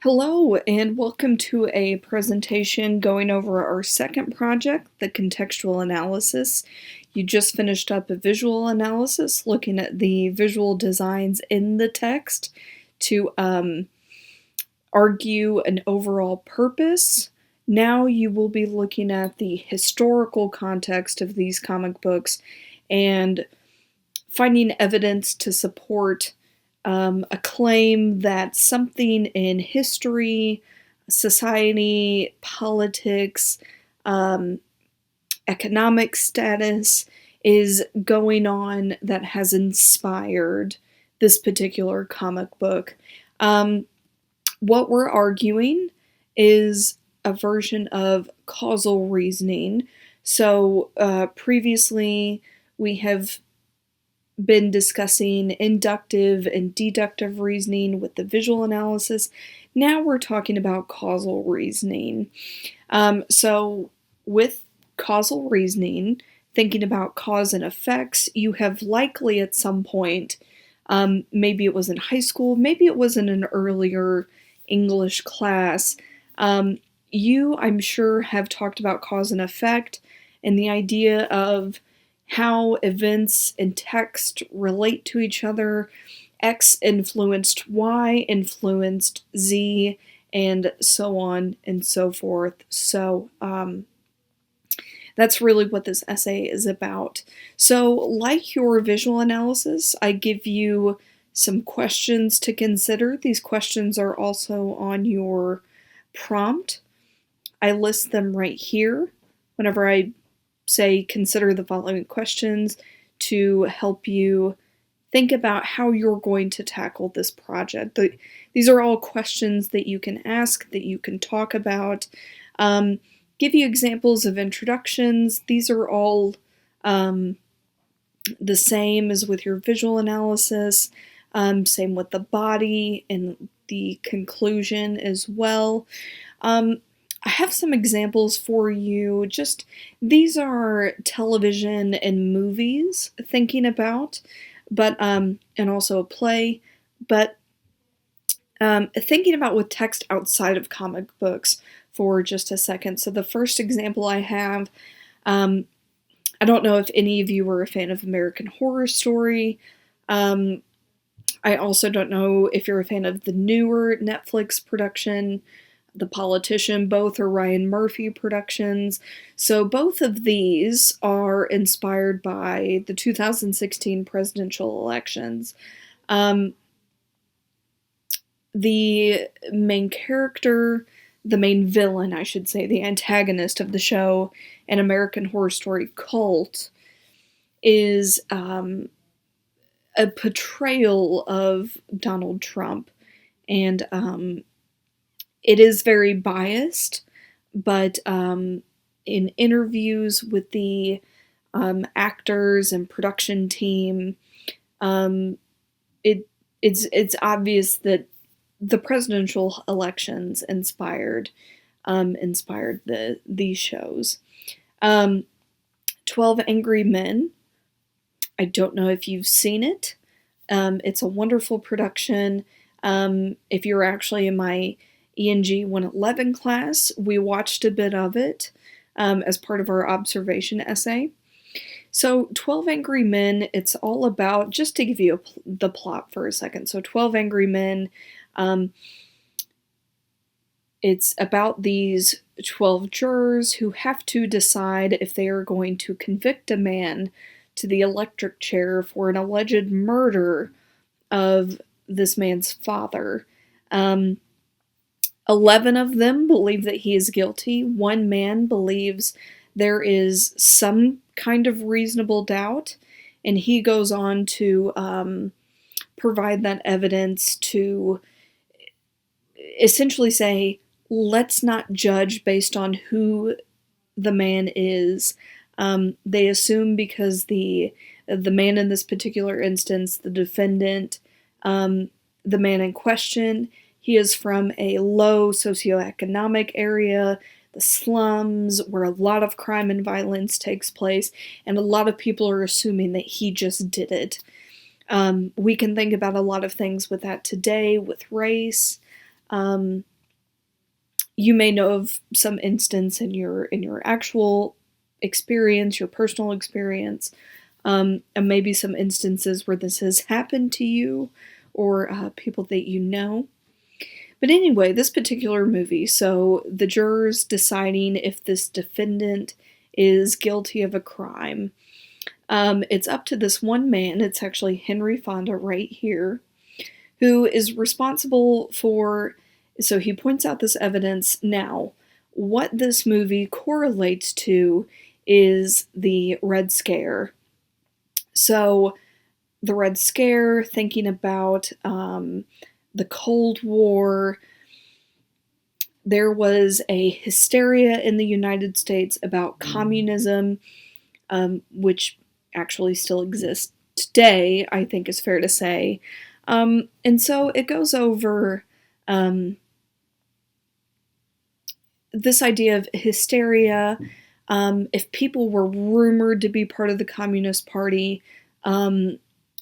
Hello, and welcome to a presentation going over our second project, the contextual analysis. You just finished up a visual analysis looking at the visual designs in the text to argue an overall purpose. Now you will be looking at the historical context of these comic books and finding evidence to support a claim that something in history, society, politics, economic status is going on that has inspired this particular comic book. What we're arguing is a version of causal reasoning. So previously we have been discussing inductive and deductive reasoning with the visual analysis. Now we're talking about causal reasoning. So with causal reasoning, thinking about cause and effects, you have likely at some point, maybe it was in high school, maybe it was in an earlier English class, you, I'm sure, have talked about cause and effect and the idea of how events and text relate to each other. X influenced Y, influenced Z, and so on and so forth. So that's really what this essay is about. So, like your visual analysis, I give you some questions to consider. These questions are also on your prompt. I list them right here whenever I say consider the following questions to help you think about how you're going to tackle this project. These are all questions that you can ask, that you can talk about. Give you examples of introductions. These are all the same as with your visual analysis. Same with the body and the conclusion as well. I have some examples for you. Just these are television and movies thinking about, but and also a play, but thinking about with text outside of comic books for just a second. So the first example I have, I don't know if any of you are a fan of American Horror Story. I also don't know if you're a fan of the newer Netflix production, The Politician. Both are Ryan Murphy productions. So both of these are inspired by the 2016 presidential elections. The main character, the main villain, I should say, the antagonist of the show, an American Horror Story Cult, is a portrayal of Donald Trump. And it is very biased, but in interviews with the actors and production team, it's obvious that the presidential elections inspired these shows. 12 Angry Men. I don't know if you've seen it. It's a wonderful production. If you're actually in my ENG 111 class, we watched a bit of it as part of our observation essay. So 12 Angry Men, it's all about, just to give you the plot for a second. So 12 Angry Men, it's about these 12 jurors who have to decide if they are going to convict a man to the electric chair for an alleged murder of this man's father. 11 of them believe that he is guilty. One man believes there is some kind of reasonable doubt, and he goes on to provide that evidence to essentially say, let's not judge based on who the man is. They assume because the man in this particular instance, the defendant, the man in question, he is from a low socioeconomic area, the slums, where a lot of crime and violence takes place, and a lot of people are assuming that he just did it. We can think about a lot of things with that today, with race. Um, you may know of some instance in your actual experience, your personal experience, and maybe some instances where this has happened to you or people that you know. But anyway, this particular movie, so the jurors deciding if this defendant is guilty of a crime. It's up to this one man, it's actually Henry Fonda right here, who is responsible for, so he points out this evidence. Now, what this movie correlates to is the Red Scare. So, the Red Scare, thinking about the Cold War, there was a hysteria in the United States about communism, which actually still exists today, I think is fair to say. And so it goes over this idea of hysteria. If people were rumored to be part of the Communist Party,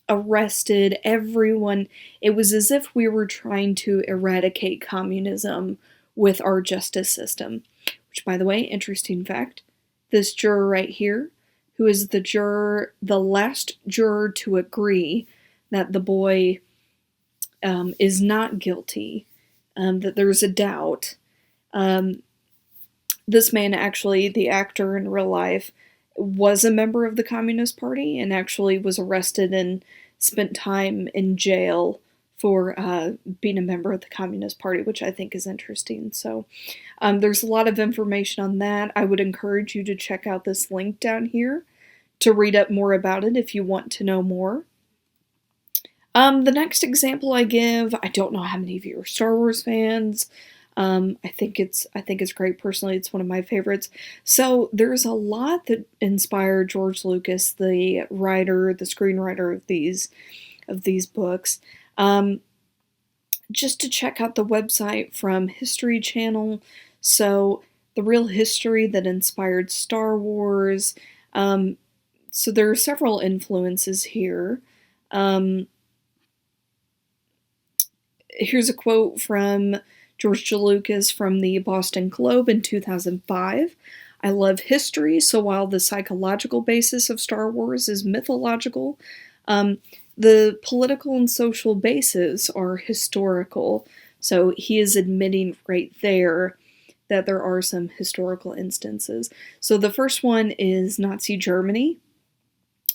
arrested, everyone, it was as if we were trying to eradicate communism with our justice system. Which, by the way, interesting fact, this juror right here, who is the last juror to agree that the boy is not guilty, that there's a doubt. This man, actually, the actor in real life, was a member of the Communist Party and actually was arrested and spent time in jail for being a member of the Communist Party, which I think is interesting. So there's a lot of information on that. I would encourage you to check out this link down here to read up more about it if you want to know more. The next example I give, I don't know how many of you are Star Wars fans. I think it's great. Personally, it's one of my favorites. So there's a lot that inspired George Lucas, the writer, the screenwriter of these books. Just to check out the website from History Channel. So the real history that inspired Star Wars. So there are several influences here. Here's a quote from George Lucas from the Boston Globe in 2005. I love history, so while the psychological basis of Star Wars is mythological, the political and social bases are historical. So he is admitting right there that there are some historical instances. So the first one is Nazi Germany.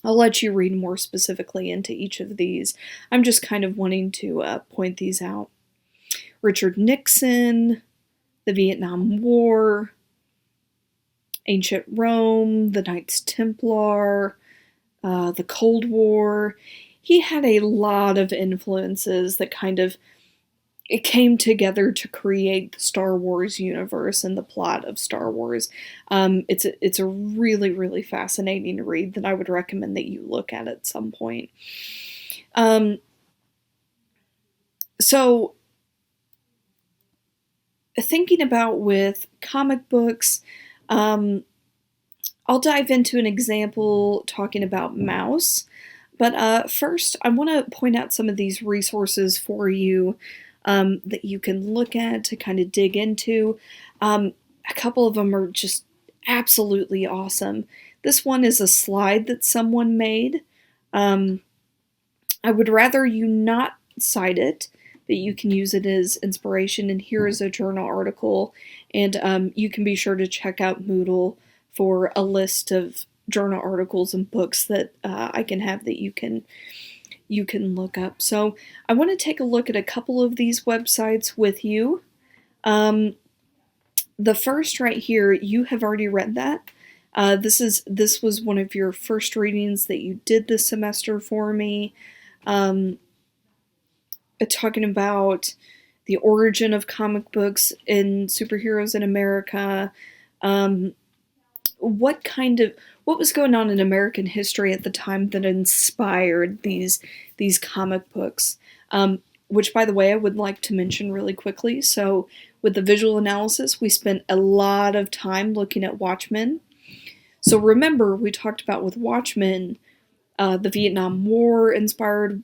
I'll let you read more specifically into each of these. I'm just kind of wanting to point these out. Richard Nixon, the Vietnam War, ancient Rome, the Knights Templar, the Cold War. He had a lot of influences that kind of it came together to create the Star Wars universe and the plot of Star Wars. It's a really, really fascinating read that I would recommend that you look at some point. So thinking about with comic books, I'll dive into an example talking about Mouse. But first, I want to point out some of these resources for you that you can look at to kind of dig into. A couple of them are just absolutely awesome. This one is a slide that someone made. I would rather you not cite it, but you can use it as inspiration. And here is a journal article, and you can be sure to check out Moodle for a list of journal articles and books that I can have that you can look up. So I want to take a look at a couple of these websites with you. The first right here, you have already read that. This was one of your first readings that you did this semester for me. Talking about the origin of comic books and superheroes in America. What was going on in American history at the time that inspired these comic books? Which, by the way, I would like to mention really quickly. So, with the visual analysis, we spent a lot of time looking at Watchmen. So remember, we talked about with Watchmen, the Vietnam War inspired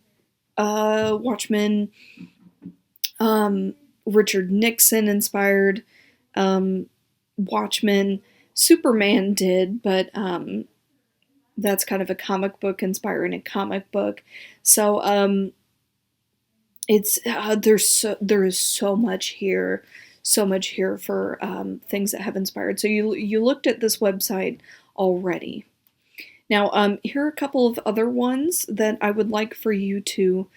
Watchmen. Richard Nixon inspired Watchmen. Superman did, but that's kind of a comic book inspiring a comic book. So it's there is so much here, for things that have inspired. So you looked at this website already. Now here are a couple of other ones that I would like for you to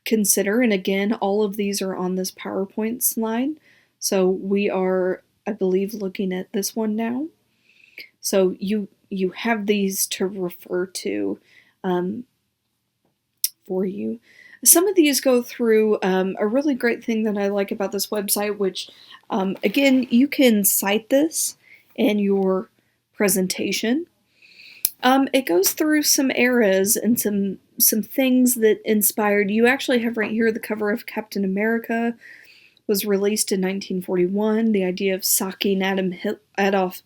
consider. And again, all of these are on this PowerPoint slide. So we are, I believe, looking at this one now. So you have these to refer to for you. Some of these go through a really great thing that I like about this website, which again, you can cite this in your presentation. It goes through some eras and some things that inspired. You actually have right here the cover of Captain America was released in 1941. The idea of socking Adolf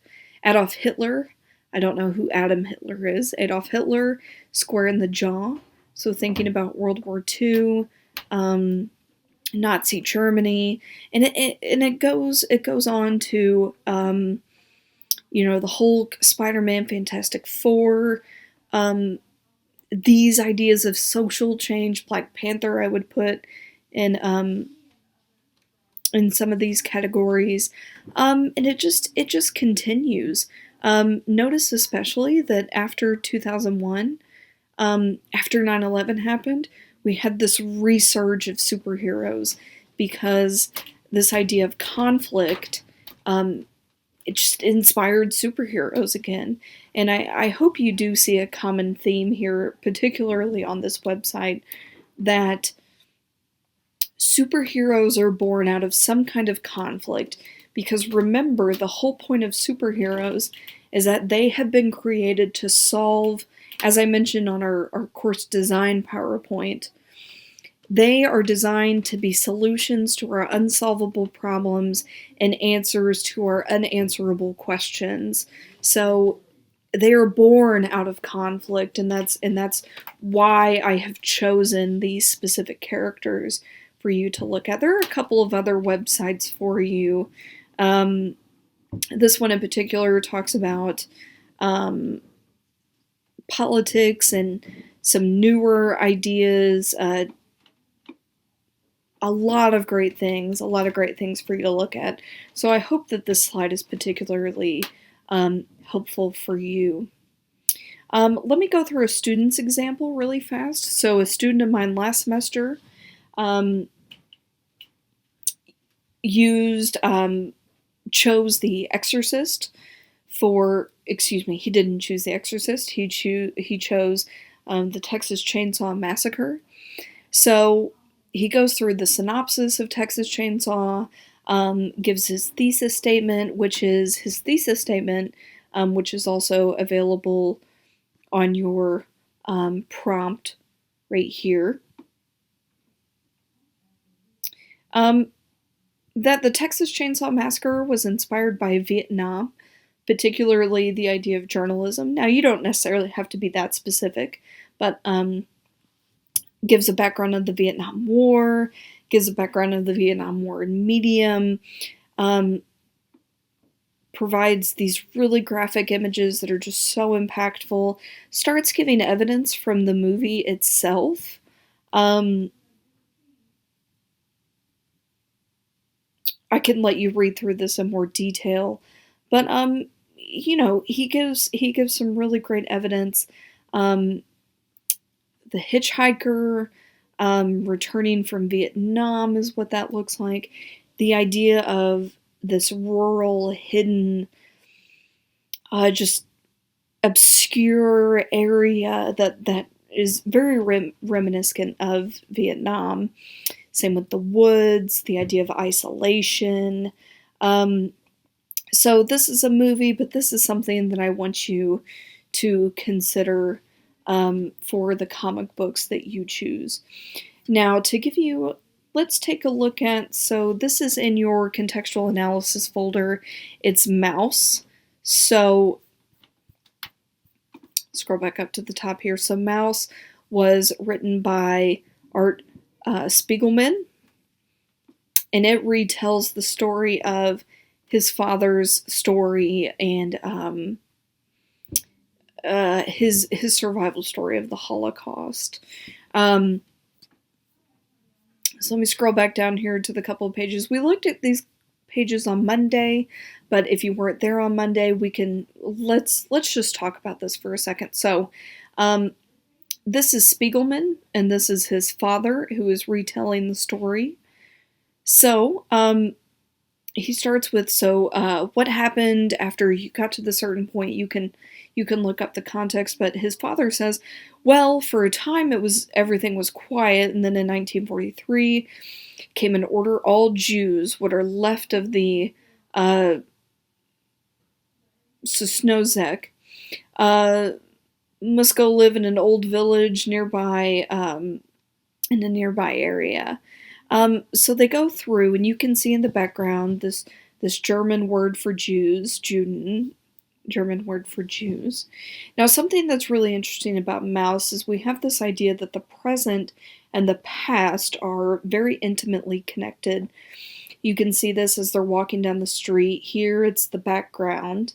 Hitler. I don't know who Adam Hitler is. Adolf Hitler, square in the jaw. So thinking about World War II, Nazi Germany, and it goes on to the Hulk, Spider-Man, Fantastic Four, these ideas of social change. Black Panther, I would put in some of these categories, and it just continues. Notice especially that after 2001, after 9/11 happened, we had this resurge of superheroes because this idea of conflict, it just inspired superheroes again. And I hope you do see a common theme here, particularly on this website, that superheroes are born out of some kind of conflict. Because remember, the whole point of superheroes is that they have been created to solve, as I mentioned on our course design PowerPoint, they are designed to be solutions to our unsolvable problems and answers to our unanswerable questions. So they are born out of conflict, and that's why I have chosen these specific characters for you to look at. There are a couple of other websites for you. This one in particular talks about politics and some newer ideas. A lot of great things for you to look at. So I hope that this slide is particularly helpful for you. Let me go through a student's example really fast. So a student of mine last semester chose The Exorcist for, he didn't choose The Exorcist, he chose the Texas Chainsaw Massacre. So he goes through the synopsis of Texas Chainsaw, gives his thesis statement, which is which is also available on your prompt right here. That the Texas Chainsaw Massacre was inspired by Vietnam, particularly the idea of journalism. Now, you don't necessarily have to be that specific, but gives a background of the Vietnam War, gives a background of the Vietnam War in medium, provides these really graphic images that are just so impactful, starts giving evidence from the movie itself. I can let you read through this in more detail, but he gives some really great evidence. The hitchhiker returning from Vietnam is what that looks like. The idea of this rural, hidden, just obscure area that is very reminiscent of Vietnam. Same with the woods, the idea of isolation. So this is a movie, but this is something that I want you to consider for the comic books that you choose. Now, to give you, let's take a look at, so this is in your contextual analysis folder. It's Mouse. So scroll back up to the top here. So Mouse was written by Art Spiegelman. and it retells the story of his father's story and his survival story of the Holocaust. Um, so let me scroll back down here to the couple of pages. We looked at these pages on Monday, but if you weren't there on Monday, we can let's just talk about this for a second. So, this is Spiegelman, and this is his father who is retelling the story. So, he starts with, what happened after you got to the certain point? You can look up the context, but his father says, well, for a time everything was quiet, and then in 1943 came an order: all Jews, what are left of the Sosnozek, must go live in an old village nearby, in a nearby area. So they go through, and you can see in the background this German word for Jews, Juden, German word for Jews. Now, something that's really interesting about Maus is we have this idea that the present and the past are very intimately connected. You can see this as they're walking down the street. Here it's the background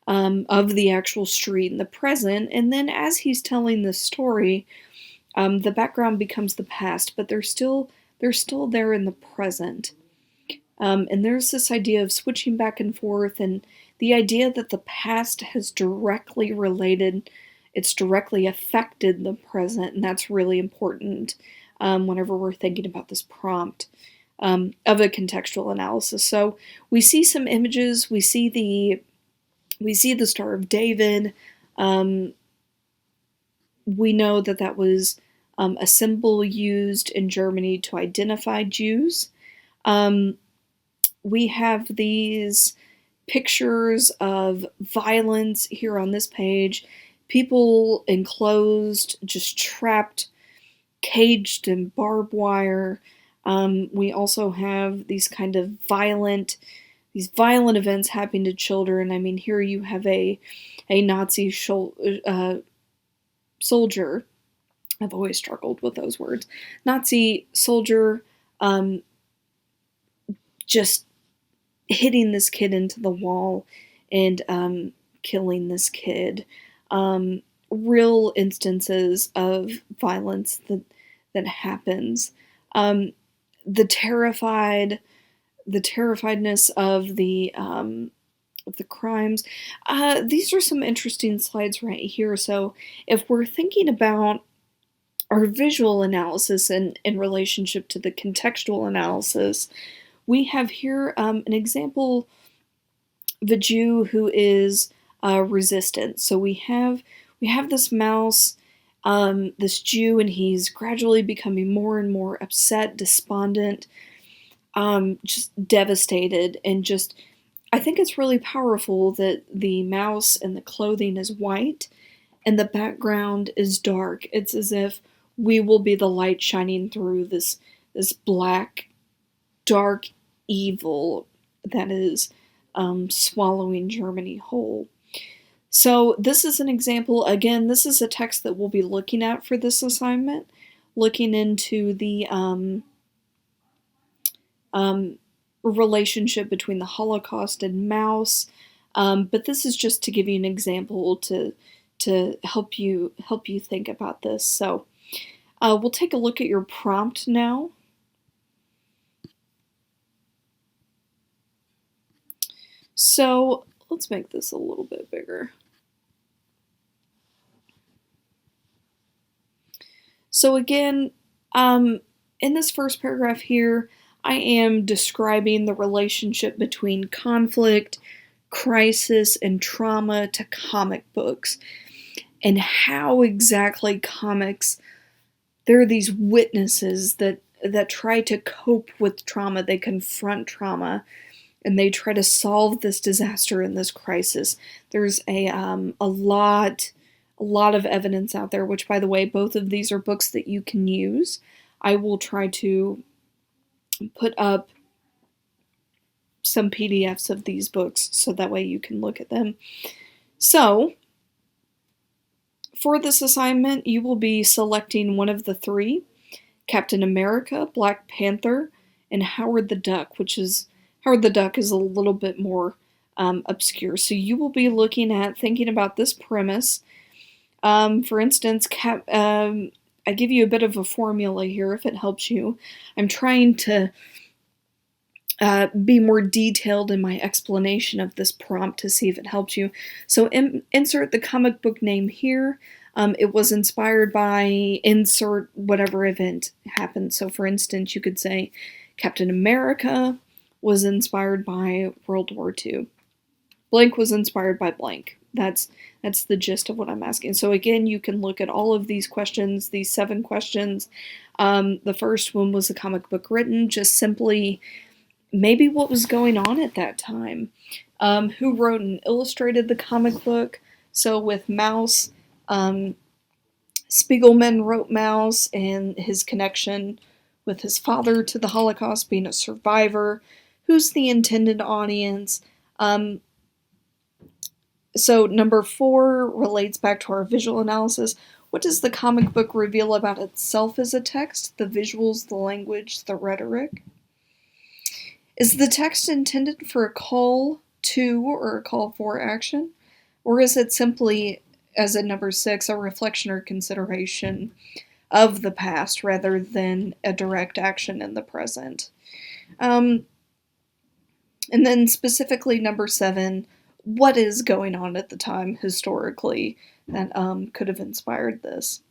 of the actual street in the present, and then as he's telling the story, the background becomes the past, but they're still there in the present. And there's this idea of switching back and forth, and the idea that the past has directly it's directly affected the present, and that's really important whenever we're thinking about this prompt of a contextual analysis. So we see some images, we see the Star of David. We know that was a symbol used in Germany to identify Jews. We have these pictures of violence here on this page. People enclosed, just trapped, caged in barbed wire. We also have these kind of violent events happening to children. I mean, here you have a Nazi soldier. I've always struggled with those words. Nazi soldier just hitting this kid into the wall and killing this kid. Real instances of violence that happens. The terrifiedness of the crimes. These are some interesting slides right here. So if we're thinking about our visual analysis in relationship to the contextual analysis, we have here an example of a Jew who is resistant. So we have this mouse, this Jew, and he's gradually becoming more and more upset, despondent, just devastated, and just, I think it's really powerful that the mouse and the clothing is white and the background is dark. It's as if we will be the light shining through this black, dark evil that is swallowing Germany whole. So this is an example. Again, this is a text that we'll be looking at for this assignment, looking into the relationship between the Holocaust and Maus. But this is just to give you an example to help you think about this. So we'll take a look at your prompt now. So let's make this a little bit bigger. So again, in this first paragraph here, I am describing the relationship between conflict, crisis, and trauma to comic books, and how exactly comics, there are these witnesses that try to cope with trauma, they confront trauma, and they try to solve this disaster and this crisis. There's a lot of evidence out there, which, by the way, both of these are books that you can use. I will try to put up some PDFs of these books so that way you can look at them. So, for this assignment, you will be selecting one of the three: Captain America, Black Panther, and Howard the Duck, Howard the Duck is a little bit more obscure. So you will be thinking about this premise. For instance, I give you a bit of a formula here if it helps you. I'm trying to be more detailed in my explanation of this prompt to see if it helps you. So insert the comic book name here. It was inspired by insert whatever event happened. So for instance, you could say Captain America was inspired by World War II. Blank was inspired by blank. That's the gist of what I'm asking. So again, you can look at all of these questions, these 7 questions. The first one was a comic book written, just simply maybe what was going on at that time. Who wrote and illustrated the comic book? So with Mouse, Spiegelman wrote Mouse and his connection with his father to the Holocaust, being a survivor. Who's the intended audience? So number 4 relates back to our visual analysis. What does the comic book reveal about itself as a text? The visuals, the language, the rhetoric? Is the text intended for a call to or a call for action? Or is it simply, as in number 6, a reflection or consideration of the past rather than a direct action in the present? And then specifically number 7, what is going on at the time historically that could have inspired this?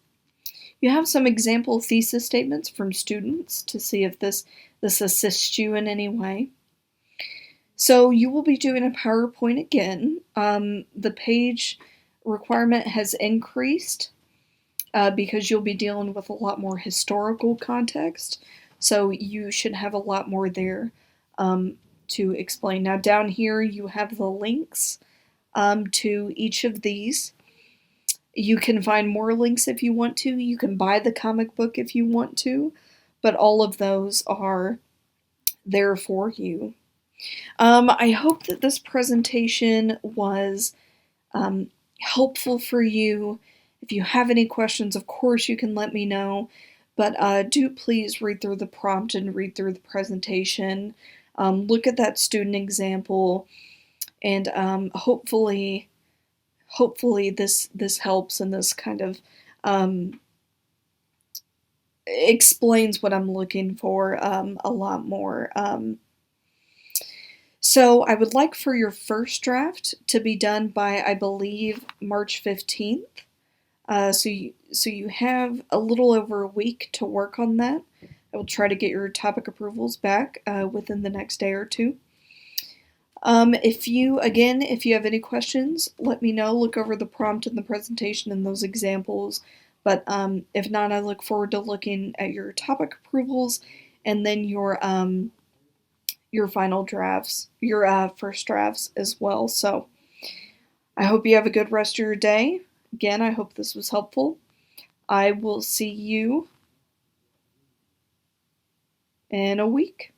You have some example thesis statements from students to see if this assists you in any way. So you will be doing a PowerPoint again. The page requirement has increased because you'll be dealing with a lot more historical context. So you should have a lot more there to explain. Now down here you have the links to each of these. You can find more links if you want to. You can buy the comic book if you want to, but all of those are there for you. I hope that this presentation was helpful for you. If you have any questions, of course you can let me know, but do please read through the prompt and read through the presentation. Look at that student example, and hopefully this helps, and this kind of explains what I'm looking for a lot more. So I would like for your first draft to be done by, I believe, March 15th. So you have a little over a week to work on that. I will try to get your topic approvals back within the next day or 2. If you have any questions, let me know. Look over the prompt and the presentation and those examples. But if not, I look forward to looking at your topic approvals and then your final drafts, your first drafts as well. So I hope you have a good rest of your day. Again, I hope this was helpful. I will see you in a week.